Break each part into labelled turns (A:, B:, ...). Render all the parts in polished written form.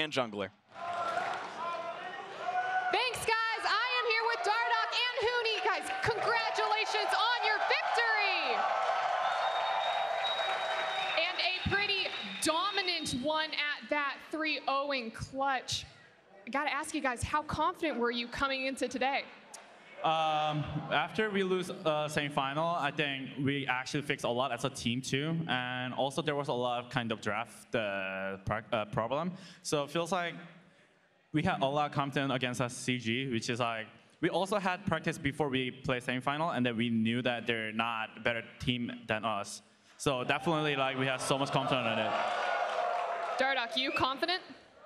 A: and jungler.
B: Thanks, guys. I am here with Dardoch and Huni. Guys, congratulations on your victory. And a pretty dominant one at that 3-0 clutch. I got to ask you guys, how confident were you coming into today?
C: After we lose semifinal, I think we actually fixed a lot as a team too, and also there was a lot of kind of draft problem. So it feels like we had a lot of confidence against us CG, which is like we also had practice before we play semifinal, and then we knew that they're not a better team than us. So definitely, like we have so much confidence in it.
B: Dardoch, you confident?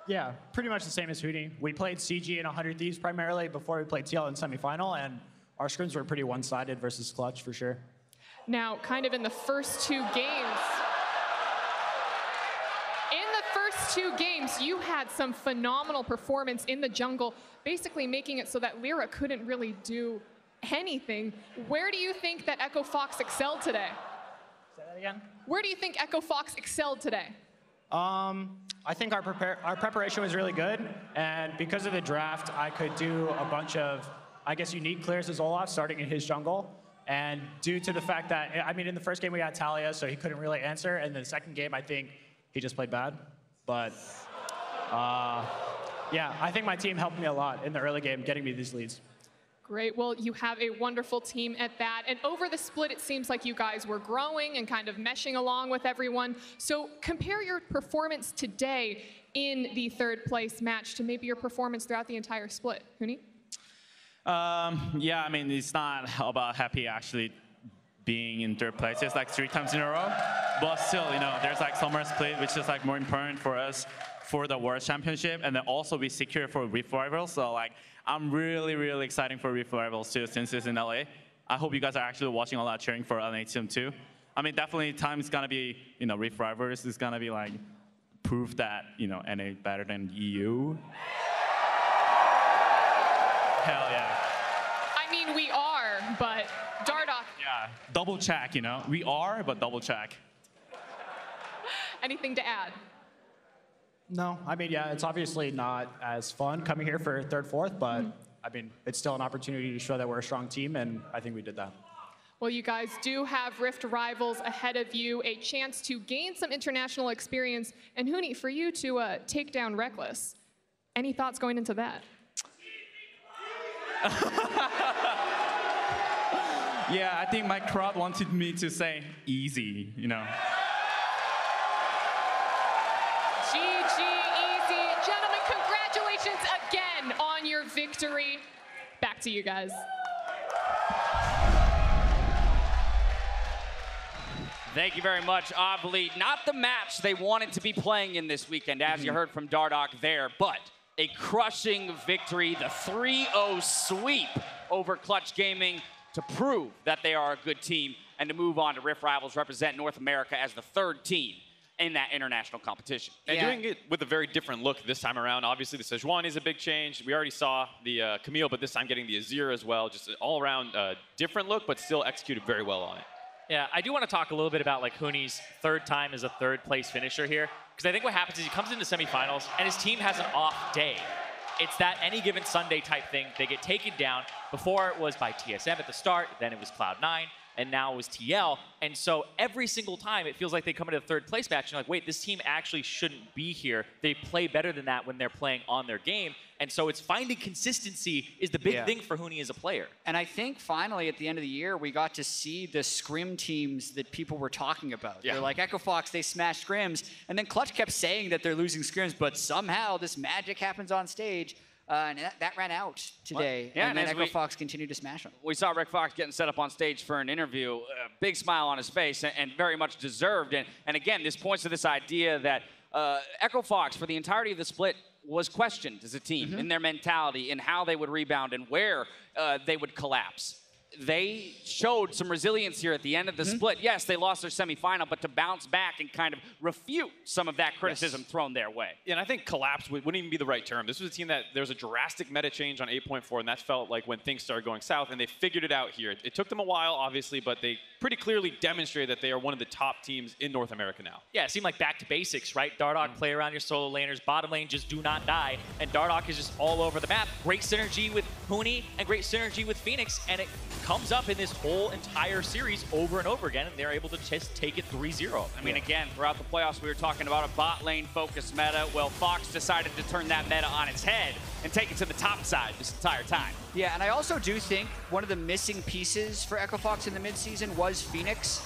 D: Yeah, pretty much the same as Huni. We played CG and 100 Thieves primarily before we played TL in semifinal, and our scrims were pretty one-sided versus Clutch for sure.
B: Now, kind of in the first two games, you had some phenomenal performance in the jungle, basically making it so that Lyra couldn't really do anything. Where do you think that Echo Fox excelled today?
D: Say that again?
B: Where do you think Echo Fox excelled today?
D: I think our preparation was really good, and because of the draft, I could do a bunch of, I guess, unique clears as Olaf, starting in his jungle. And due to the fact that, I mean, in the first game we had Talia, so he couldn't really answer, and the second game, I think he just played bad. But, yeah, I think my team helped me a lot in the early game, getting me these leads.
B: Great. Well, you have a wonderful team at that. And over the split, it seems like you guys were growing and kind of meshing along with everyone. So compare your performance today in the third place match to maybe your performance throughout the entire split. Huni?
C: Yeah, I mean, it's not about happy actually being in third place. It's like 3 times in a row. But still, you know, there's like summer split, which is like more important for us for the World Championship. And then also we secure for Rift Rivals. So like, I'm really, really excited for Rift Rivals too, since it's in LA. I hope you guys are actually watching a lot, cheering for LA team too. I mean, definitely time is gonna be, you know, Rift Rivals is gonna be like proof that, you know, NA better than EU. Hell yeah.
B: I mean, we are, but Dardoch.
C: Yeah, double check, you know. We are, but double check.
B: Anything to add?
D: No, I mean, yeah, it's obviously not as fun coming here for third, fourth, but I mean, it's still an opportunity to show that we're a strong team, and I think we did that.
B: Well, you guys do have Rift Rivals ahead of you, a chance to gain some international experience, and Huni, for you to take down Reckless. Any thoughts going into that?
C: Yeah, I think my crowd wanted me to say easy, you know.
B: GG, easy. Gentlemen, congratulations again on your victory. Back to you guys.
E: Thank you very much, Obli. Not the match they wanted to be playing in this weekend, as you heard from Dardoch there, but a crushing victory, the 3-0 sweep over Clutch Gaming to prove that they are a good team and to move on to Rift Rivals, represent North America as the third team in that international competition.
A: And doing it with a very different look this time around. Obviously, the Sejuani is a big change. We already saw the Camille, but this time getting the Azir as well. Just an all-around different look, but still executed very well on it.
F: Yeah, I do want to talk a little bit about like Huni's third time as a third-place finisher here, because I think what happens is he comes into semifinals and his team has an off day. It's that any given Sunday type thing. They get taken down. Before it was by TSM at the start, then it was Cloud9, and now it was TL. And so every single time it feels like they come into the third place match and you're like, wait, this team actually shouldn't be here. They play better than that when they're playing on their game. And so it's finding consistency is the big thing for Huni as a player.
G: And I think finally at the end of the year, we got to see the scrim teams that people were talking about. They're like Echo Fox, they smashed scrims. And then Clutch kept saying that they're losing scrims, but somehow this magic happens on stage. And that ran out today.
E: Yeah,
G: and then Echo Fox continued to smash them.
E: We saw Rick Fox getting set up on stage for an interview, a big smile on his face, and very much deserved. And again, this points to this idea that Echo Fox, for the entirety of the split, was questioned as a team in their mentality and how they would rebound and where they would collapse. they showed some resilience here at the end of the split. Yes, they lost their semifinal, but to bounce back and kind of refute some of that criticism thrown their way.
A: Yeah, and I think collapse wouldn't even be the right term. This was a team that there was a drastic meta change on 8.4, and that felt like when things started going south, and they figured it out here. It took them a while, obviously, but they pretty clearly demonstrated that they are one of the top teams in North America now.
F: Yeah, it seemed like back to basics, right? Dardoch, play around your solo laners, bottom lane, just do not die. And Dardoch is just all over the map. Great synergy with Huni and great synergy with Phoenix, and it comes up in this whole entire series over and over again, and they're able to just take it 3-0.
E: I mean, again, throughout the playoffs, we were talking about a bot lane focused meta. Well, Fox decided to turn that meta on its head and take it to the top side this entire time.
G: Yeah, and I also do think one of the missing pieces for Echo Fox in the midseason was Phoenix.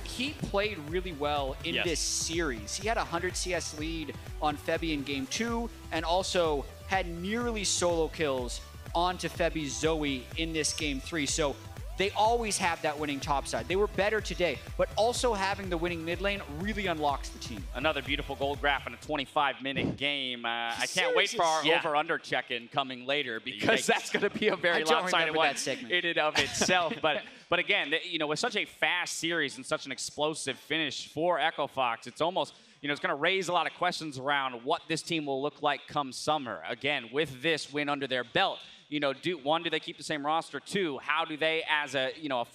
G: He played really well in this series. He had a 100 CS lead on Febby in game 2, and also had nearly solo kills onto Febby's Zoe in this game 3. So they always have that winning top side. They were better today, but also having the winning mid lane really unlocks the team.
E: Another beautiful gold graph in a 25-minute game. I can't wait for our over-under check-in coming later, because that's going to be a very lopsided one in and of itself. But again, you know, with such a fast series and such an explosive finish for Echo Fox, it's almost, you know, it's going to raise a lot of questions around what this team will look like come summer. Again, with this win under their belt, you know, do they keep the same roster? 2, how do they, as a, you know,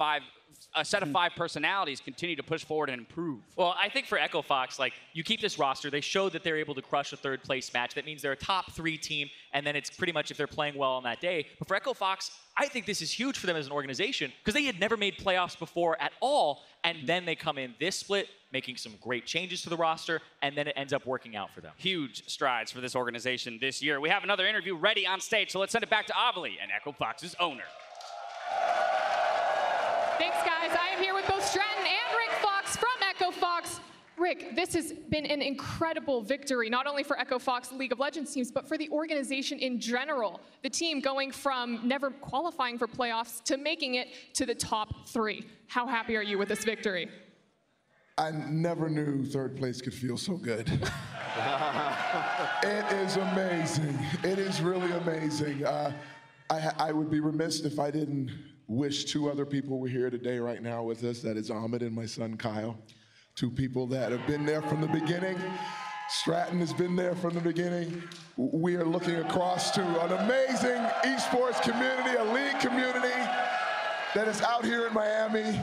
E: a set of 5 personalities, continue to push forward and improve?
F: Well, I think for Echo Fox, like, you keep this roster. They showed that they're able to crush a 3rd place match. That means they're a top 3 team, and then it's pretty much if they're playing well on that day. But for Echo Fox, I think this is huge for them as an organization, because they had never made playoffs before at all, and then they come in this split, making some great changes to the roster, and then it ends up working out for them.
E: Huge strides for this organization this year. We have another interview ready on stage, so let's send it back to Avali and Echo Fox's owner.
B: Thanks, guys. I am here with both Stratton and Rick Fox from Echo Fox. Rick, this has been an incredible victory, not only for Echo Fox League of Legends teams, but for the organization in general. The team going from never qualifying for playoffs to making it to the top 3. How happy are you with this victory?
H: I never knew 3rd place could feel so good. It is amazing. It is really amazing. I would be remiss if I didn't wish 2 other people were here today right now with us. That is Ahmed and my son Kyle. 2 people that have been there from the beginning. Stratton has been there from the beginning. We are looking across to an amazing esports community, a league community that is out here in Miami.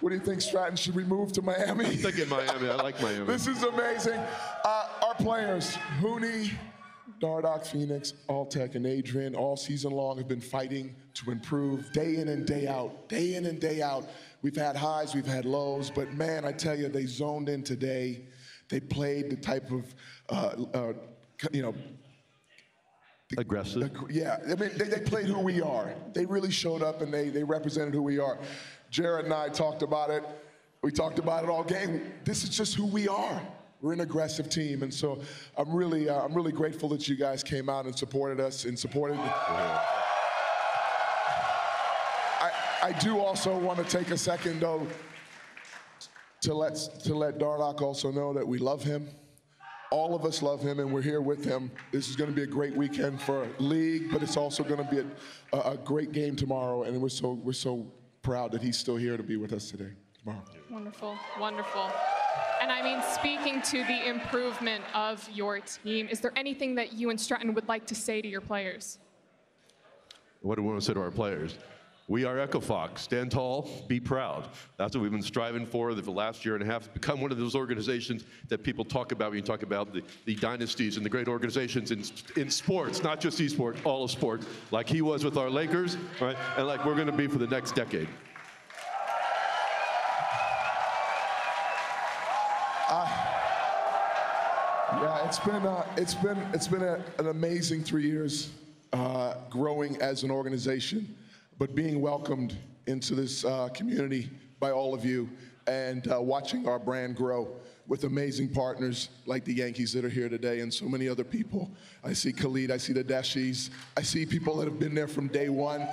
H: What do you think, Stratton? Should we move to Miami?
I: I'm thinking Miami. I like Miami.
H: This is amazing. Our players, Huni, Dardoch, Phoenix, Alltech, and Adrian, all season long have been fighting to improve day in and day out, day in and day out. We've had highs, we've had lows, but man, I tell you, they zoned in today. They played the type of, you know,
I: aggressive.
H: Yeah, I mean, they played who we are. They really showed up and they represented who we are. Jared and I talked about it. We talked about it all game. This is just who we are. We're an aggressive team, and so I'm really grateful that you guys came out and supported us and supported. I do also want to take a second though to let Dardoch also know that we love him. All of us love him, and we're here with him. This is going to be a great weekend for League, but it's also going to be a great game tomorrow, and we're so proud that he's still here to be with us today, tomorrow.
B: Wonderful, wonderful. And I mean, speaking to the improvement of your team, is there anything that you and Stratton would like to say to your players?
I: What do we want to say to our players? We are Echo Fox. Stand tall, be proud. That's what we've been striving for the last year and a half. Become one of those organizations that people talk about when you talk about the dynasties and the great organizations in sports, not just esports, all of sports, like he was with our Lakers, right? And like we're going to be for the next decade.
H: Yeah, it's been an amazing 3 years growing as an organization, but being welcomed into this community by all of you and watching our brand grow with amazing partners like the Yankees that are here today and so many other people. I see Khalid, I see the Dashis, I see people that have been there from day one.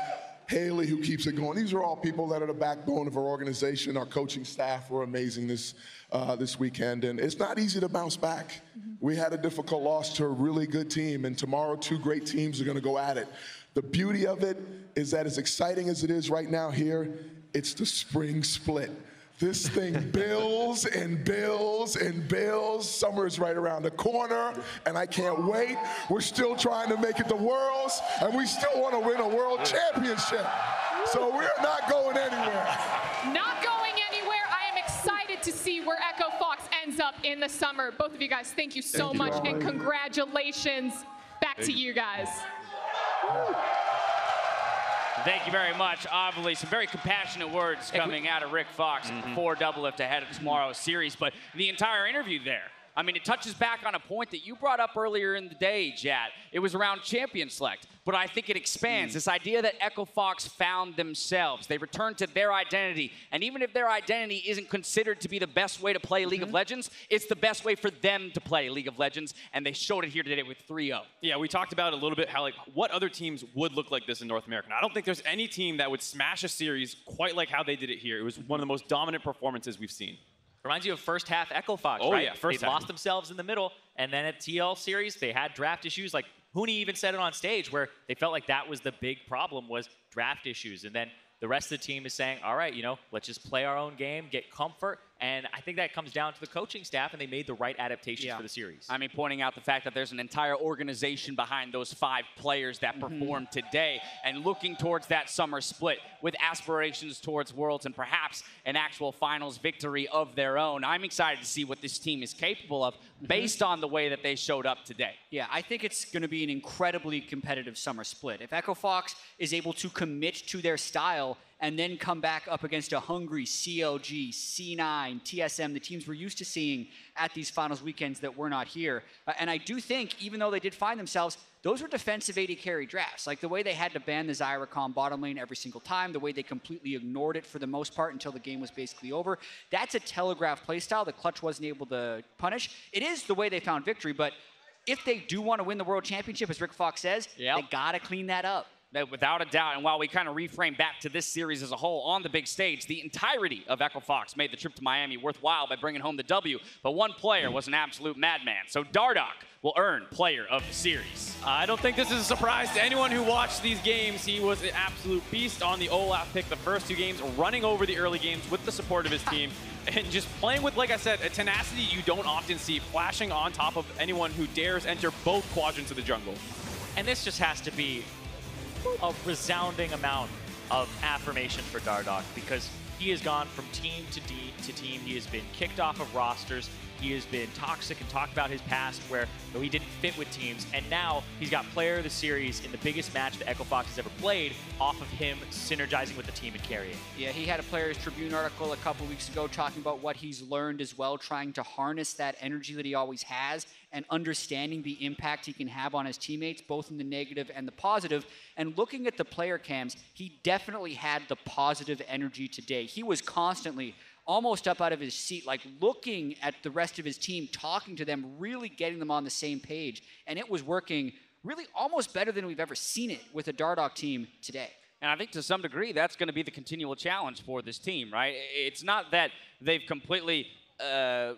H: Haley, who keeps it going. These are all people that are the backbone of our organization. Our coaching staff were amazing this weekend, and it's not easy to bounce back. We had a difficult loss to a really good team, and tomorrow 2 great teams are going to go at it. The beauty of it is that as exciting as it is right now here, it's the spring split. This thing builds and builds and builds. Summer is right around the corner, and I can't wait. We're still trying to make it to Worlds, and we still want to win a World Championship. So we're not going anywhere.
B: Not going anywhere. I am excited to see where Echo Fox ends up in the summer. Both of you guys, thank you so much, and congratulations. Back to you guys.
E: Thank you very much. Obviously, some very compassionate words coming out of Rick Fox before Doublelift ahead of tomorrow's series. But the entire interview there, I mean, it touches back on a point that you brought up earlier in the day, Jad. It was around champion select, but I think it expands this idea that Echo Fox found themselves. They returned to their identity, and even if their identity isn't considered to be the best way to play League of Legends, it's the best way for them to play League of Legends, and they showed it here today with 3-0.
A: Yeah, we talked about a little bit how, like, what other teams would look like this in North America. And I don't think there's any team that would smash a series quite like how they did it here. It was one of the most dominant performances we've seen.
F: Reminds you of first half Echo Fox,
A: oh,
F: right?
A: Yeah, first
F: they
A: half.
F: lost themselves in the middle, and then at TL series, they had draft issues. Like, Hooney even said it on stage where they felt like that was the big problem, was draft issues. And then the rest of the team is saying, all right, you know, let's just play our own game, get comfort. And I think that comes down to the coaching staff, and they made the right adaptations for the series.
E: I mean, pointing out the fact that there's an entire organization behind those 5 players that performed today, and looking towards that summer split with aspirations towards Worlds and perhaps an actual finals victory of their own. I'm excited to see what this team is capable of based on the way that they showed up today.
G: Yeah, I think it's going to be an incredibly competitive summer split. If Echo Fox is able to commit to their style and then come back up against a hungry CLG, C9, TSM, the teams we're used to seeing at these finals weekends that were not here. And I do think, even though they did find themselves, those were defensive AD carry drafts. Like the way they had to ban the Zyricon bottom lane every single time, the way they completely ignored it for the most part until the game was basically over. That's a telegraphed playstyle that Clutch wasn't able to punish. It is the way they found victory, but if they do want to win the World Championship, as Rick Fox says, they got to clean that up.
E: Without a doubt, and while we kind of reframe back to this series as a whole on the big stage, the entirety of Echo Fox made the trip to Miami worthwhile by bringing home the W, but one player was an absolute madman. So Dardoch will earn Player of the Series.
A: I don't think this is a surprise to anyone who watched these games. He was an absolute beast on the Olaf pick the first 2 games, running over the early games with the support of his team, and just playing with, like I said, a tenacity you don't often see, flashing on top of anyone who dares enter both quadrants of the jungle.
F: And this just has to be a resounding amount of affirmation for Dardoch, because he has gone from team to team. He has been kicked off of rosters. He has been toxic and talked about his past where he didn't fit with teams. And now he's got Player of the Series in the biggest match that Echo Fox has ever played off of him synergizing with the team and carrying.
G: Yeah, he had a Players Tribune article a couple weeks ago talking about what he's learned as well, trying to harness that energy that he always has and understanding the impact he can have on his teammates, both in the negative and the positive. And looking at the player cams, he definitely had the positive energy today. He was constantly almost up out of his seat, like looking at the rest of his team, talking to them, really getting them on the same page. And it was working really almost better than we've ever seen it with a Dardoch team today.
E: And I think to some degree, that's going to be the continual challenge for this team, right? It's not that they've completely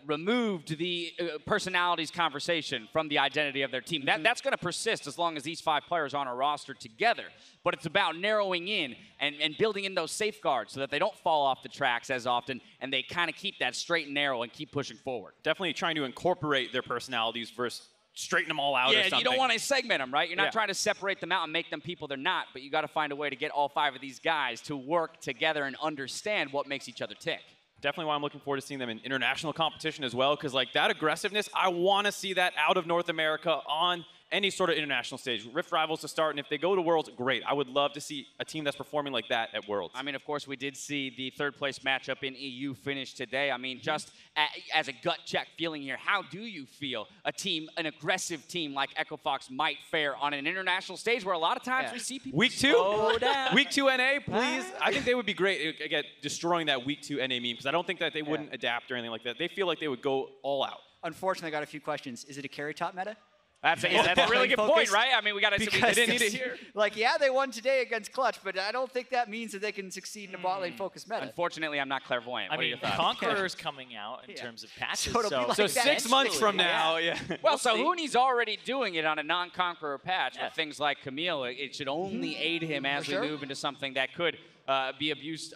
E: removed the personalities conversation from the identity of their team. That's going to persist as long as these 5 players are on a roster together. But it's about narrowing in and building in those safeguards so that they don't fall off the tracks as often, and they kind of keep that straight and narrow and keep pushing forward.
A: Definitely trying to incorporate their personalities versus straighten them all out or something.
E: Yeah, you don't want to segment them, right? You're not trying to separate them out and make them people they're not, but you got to find a way to get all 5 of these guys to work together and understand what makes each other tick.
A: Definitely why I'm looking forward to seeing them in international competition as well, because like that aggressiveness, I want to see that out of North America on any sort of international stage. Rift Rivals to start, and if they go to Worlds, great. I would love to see a team that's performing like that at Worlds.
E: I mean, of course, we did see the 3rd place matchup in EU finish today. I mean, just as a gut check feeling here, how do you feel an aggressive team like Echo Fox might fare on an international stage where a lot of times we see people
A: Week 2?
E: slow down?
A: Week 2 NA, please. I think they would be great at destroying that Week 2 NA meme, because I don't think that they wouldn't adapt or anything like that. They feel like they would go all out.
G: Unfortunately, I got a few questions. Is it a carry top meta?
E: That's a really good point, right? I mean, we got to
G: Because
E: didn't need it here.
G: Like, yeah, they won today against Clutch, but I don't think that means that they can succeed in a bot lane focused meta.
E: Unfortunately, I'm not clairvoyant.
F: I
E: What are
F: mean,
E: your thoughts?
F: Conqueror's coming out in terms of patches.
G: So it'll be like
A: So
G: that
A: 6 months from now,
E: Well, so Hooney's already doing it on a non-conqueror patch with things like Camille. It should only aid him as we move into something that could be abused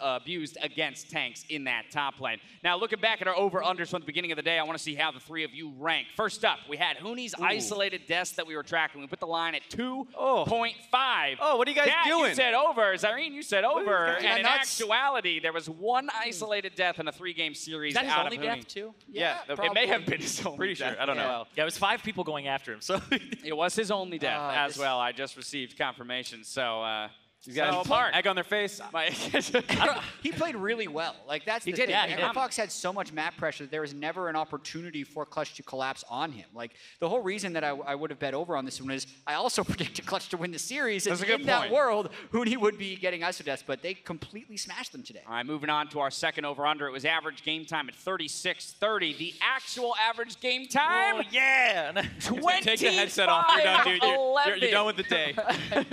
E: against tanks in that top lane. Now, looking back at our over-unders from the beginning of the day, I want to see how the three of you rank. First up, we had Hooney's isolated deaths that we were tracking. We put the line at 2.5.
A: Oh, what are you guys doing?
E: You said over. Zyrene, you said over. And in
G: nuts?
E: actuality, there was one isolated death in a 3-game series
F: Is that his
E: out
F: only
E: of Hooney.
F: death, too?
E: Yeah, it may have been his only
A: Pretty sure.
E: death
A: I don't
E: as
A: know.
E: well.
F: Yeah, it was 5 people going after him, so.
E: It was his only death as well. I just received confirmation. So, he's got a mark.
A: Egg on their face.
G: He played really well. Like, that's the
E: did,
G: thing.
E: yeah, he did.
G: Fox had so much map pressure that there was never an opportunity for Clutch to collapse on him. Like, the whole reason that I would have bet over on this one is I also predicted Clutch to win the series.
E: That's
G: and
E: a good
G: in that
E: point.
G: world, Hooney would be getting ISO deaths, but they completely smashed them today.
E: All right, moving on to our second over-under. It was average game time at 36:30. The actual average game time?
F: Oh, yeah.
E: 25.
A: Take the headset off. You're done, dude. You're done with the day.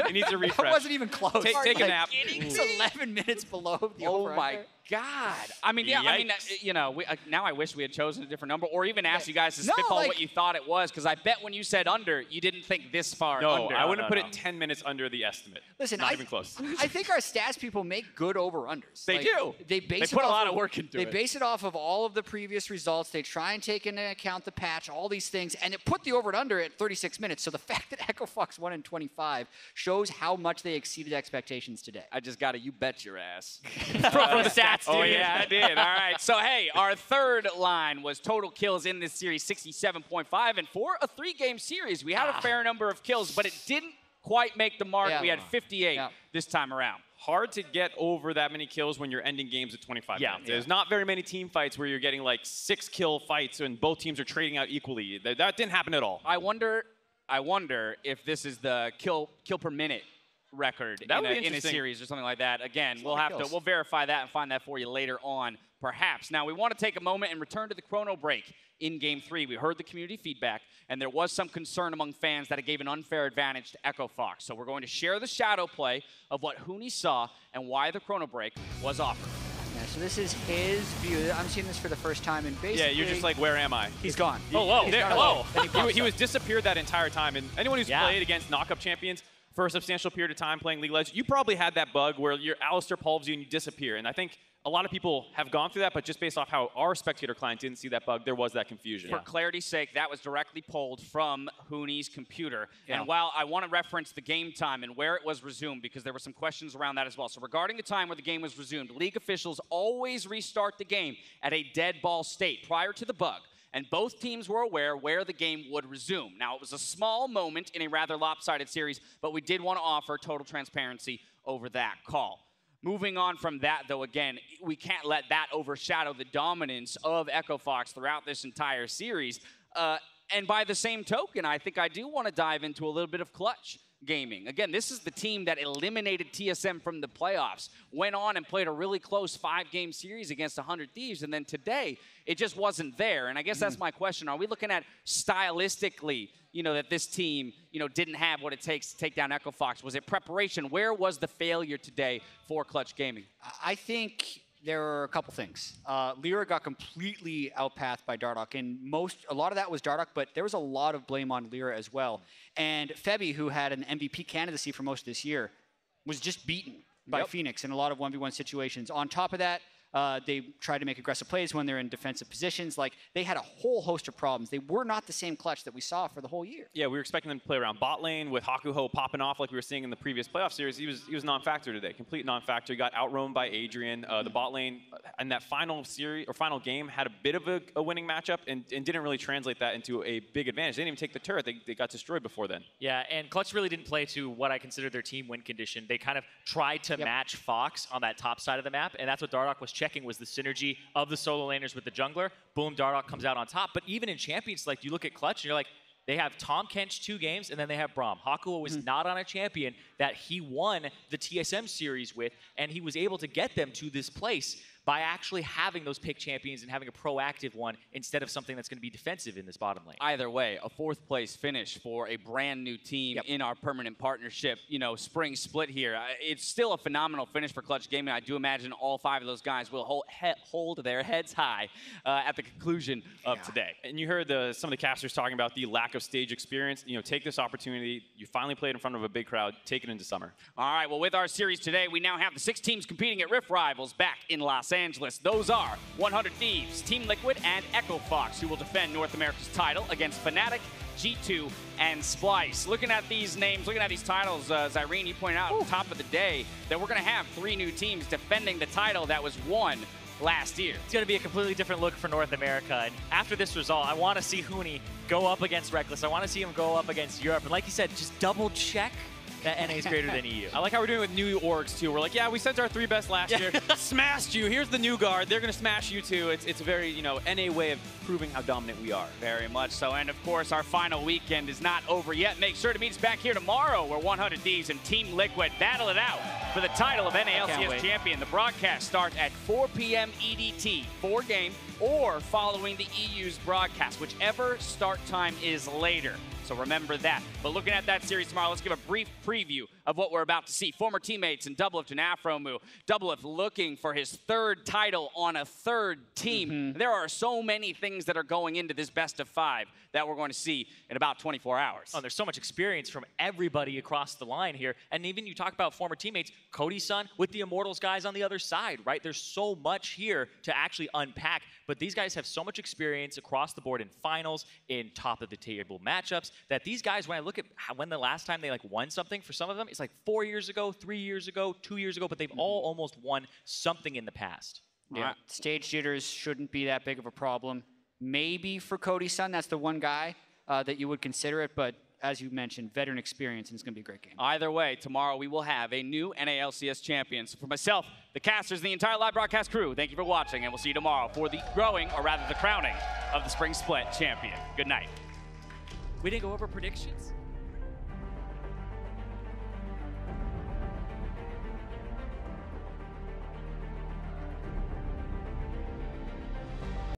A: You need to
G: That
A: refresh.
G: wasn't even close.
A: Take a nap.
G: It's 11 minutes below the
E: Oh
G: over-under.
E: my God. I mean, yeah, I mean,
A: Yikes.
E: you know, now I wish we had chosen a different number or even asked you guys to
G: No,
E: spitball
G: like-
E: what you thought it was, because I bet when you said under, you didn't think this far
A: No,
E: under.
A: I wouldn't put it 10 minutes under the estimate.
G: Listen,
A: Not even close.
G: I think our stats people make good over-unders.
E: They do.
G: They base
E: They put
G: it
E: a
G: off
E: lot of work into
G: They
E: it.
G: base it off of all of the previous results. They try and take into account the patch, all these things, and it put the over and under at 36 minutes. So the fact that Echo Fox won in 25 shows how much they exceeded expectations today.
E: I just got a you bet your ass.
F: From the stats,
E: Oh,
F: dude.
E: yeah, I did. All right. So, hey, our third line was total kills in this series, 67.5. And for a 3-game series, we had a fair number of kills, but it didn't quite make the mark.
G: Yeah.
E: We had 58 this time around.
A: Hard to get over that many kills when you're ending games at 25 minutes. There's not very many team fights where you're getting like 6-kill fights and both teams are trading out equally. That didn't happen at all.
E: I wonder if this is the kill per minute record
A: That would be
E: in a
A: interesting.
E: series or something like that. Again, we'll verify that and find that for you later on, perhaps. Now, we want to take a moment and return to the chrono break in Game 3. We heard the community feedback, and there was some concern among fans that it gave an unfair advantage to Echo Fox. So we're going to share the shadow play of what Hooney saw and why the chrono break was offered.
G: Yeah, so this is his view. I'm seeing this for the first time, and basically,
A: Yeah, you're just like, where am I?
G: he's gone.
F: Oh, whoa.
G: He's
A: There-
G: gone.
A: hello.
G: Then he pops
A: He
G: up.
A: was disappeared that entire time. And anyone who's
F: Yeah.
A: played against knockup champions for a substantial period of time playing League of Legends, you probably had that bug where your Alistair pulves you and you disappear. And I think a lot of people have gone through that, but just based off how our spectator client didn't see that bug, there was that confusion.
E: For clarity's sake, that was directly pulled from Hooney's computer. And while I want to reference the game time and where it was resumed, because there were some questions around that as well. So regarding the time where the game was resumed, league officials always restart the game at a dead ball state prior to the bug. And both teams were aware where the game would resume. Now, it was a small moment in a rather lopsided series, but we did want to offer total transparency over that call. Moving on from that, though, again, we can't let that overshadow the dominance of Echo Fox throughout this entire series. And by the same token, I think I do want to dive into a little bit of Clutch Gaming. Again, this is the team that eliminated TSM from the playoffs, went on and played a really close 5-game series against 100 Thieves, and then today, it just wasn't there. And I guess that's my question. Are we looking at stylistically, that this team, didn't have what it takes to take down Echo Fox? Was it preparation? Where was the failure today for Clutch Gaming?
G: I think there are a couple things. Lyra got completely outpathed by Dardoch, and a lot of that was Dardoch, but there was a lot of blame on Lyra as well. And Febby, who had an MVP candidacy for most of this year, was just beaten by Phoenix in a lot of 1v1 situations. On top of that, they tried to make aggressive plays when they're in defensive positions. Like, they had a whole host of problems. They were not the same Clutch that we saw for the whole year.
A: Yeah, we were expecting them to play around bot lane with Hakuho popping off like we were seeing in the previous playoff series. He was non-factor today, complete non-factor. He got outroamed by Adrian. The bot lane in that final series or final game had a bit of a winning matchup and didn't really translate that into a big advantage. They didn't even take the turret. They got destroyed before then.
F: Yeah, and Clutch really didn't play to what I consider their team win condition. They kind of tried to match Fox on that top side of the map, and that's what Dardoch was checking, was the synergy of the solo laners with the jungler. Boom, Dardoch comes out on top. But even in champions, like, you look at Clutch and you're like, they have Tom Kench 2 games, and then they have Braum. Hakuho was not on a champion that he won the TSM series with, and he was able to get them to this place by actually having those pick champions and having a proactive one instead of something that's going to be defensive in this bottom lane.
E: Either way, a 4th place finish for a brand new team in our permanent partnership, spring split here. It's still a phenomenal finish for Clutch Gaming. I do imagine all 5 of those guys will hold their heads high at the conclusion of today.
A: And you heard some of the casters talking about the lack of stage experience. Take this opportunity. You finally played in front of a big crowd. Take it into summer.
E: All right, well, with our series today, we now have the 6 teams competing at Rift Rivals back in Los Angeles. Those are 100 Thieves, Team Liquid, and Echo Fox, who will defend North America's title against Fnatic, G2, and Splice. Looking at these names, looking at these titles, Zyrene, you pointed out at the top of the day that we're going to have 3 new teams defending the title that was won last year.
F: It's going to be a completely different look for North America. And after this result, I want to see Huni go up against Reckless. I want to see him go up against Europe. And like you said, just double check that NA is greater than EU.
A: I like how we're doing it with new orgs, too. We're like, yeah, we sent our 3 best last year. Smashed you. Here's the new guard. They're going to smash you, too. It's a very, NA way of proving how dominant we are.
E: Very much so. And, of course, our final weekend is not over yet. Make sure to meet us back here tomorrow where 100 Thieves and Team Liquid battle it out for the title of NA LCS champion. The broadcast starts at 4 p.m. EDT, 4-game, or following the EU's broadcast, whichever start time is later. So remember that. But looking at that series tomorrow, let's give a brief preview of what we're about to see. Former teammates in Doublelift and Afromu. Doublelift looking for his 3rd title on a 3rd team. There are so many things that are going into this best of 5 that we're going to see in about 24 hours.
F: Oh, there's so much experience from everybody across the line here. And even you talk about former teammates, Cody's son with the Immortals guys on the other side, right? There's so much here to actually unpack. But these guys have so much experience across the board in finals, in top-of-the-table matchups, that these guys, when I look at when the last time they won something, for some of them, it's like 4 years ago, 3 years ago, 2 years ago, but they've all almost won something in the past.
G: Yeah, stage jitters shouldn't be that big of a problem. Maybe for Cody's son, that's the one guy that you would consider it, but as you mentioned, veteran experience, and it's going to be a great game.
E: Either way, tomorrow we will have a new NA LCS champion. So for myself, the casters, the entire live broadcast crew, thank you for watching, and we'll see you tomorrow for the growing, or rather the crowning, of the Spring Split champion. Good night.
F: We didn't go over predictions.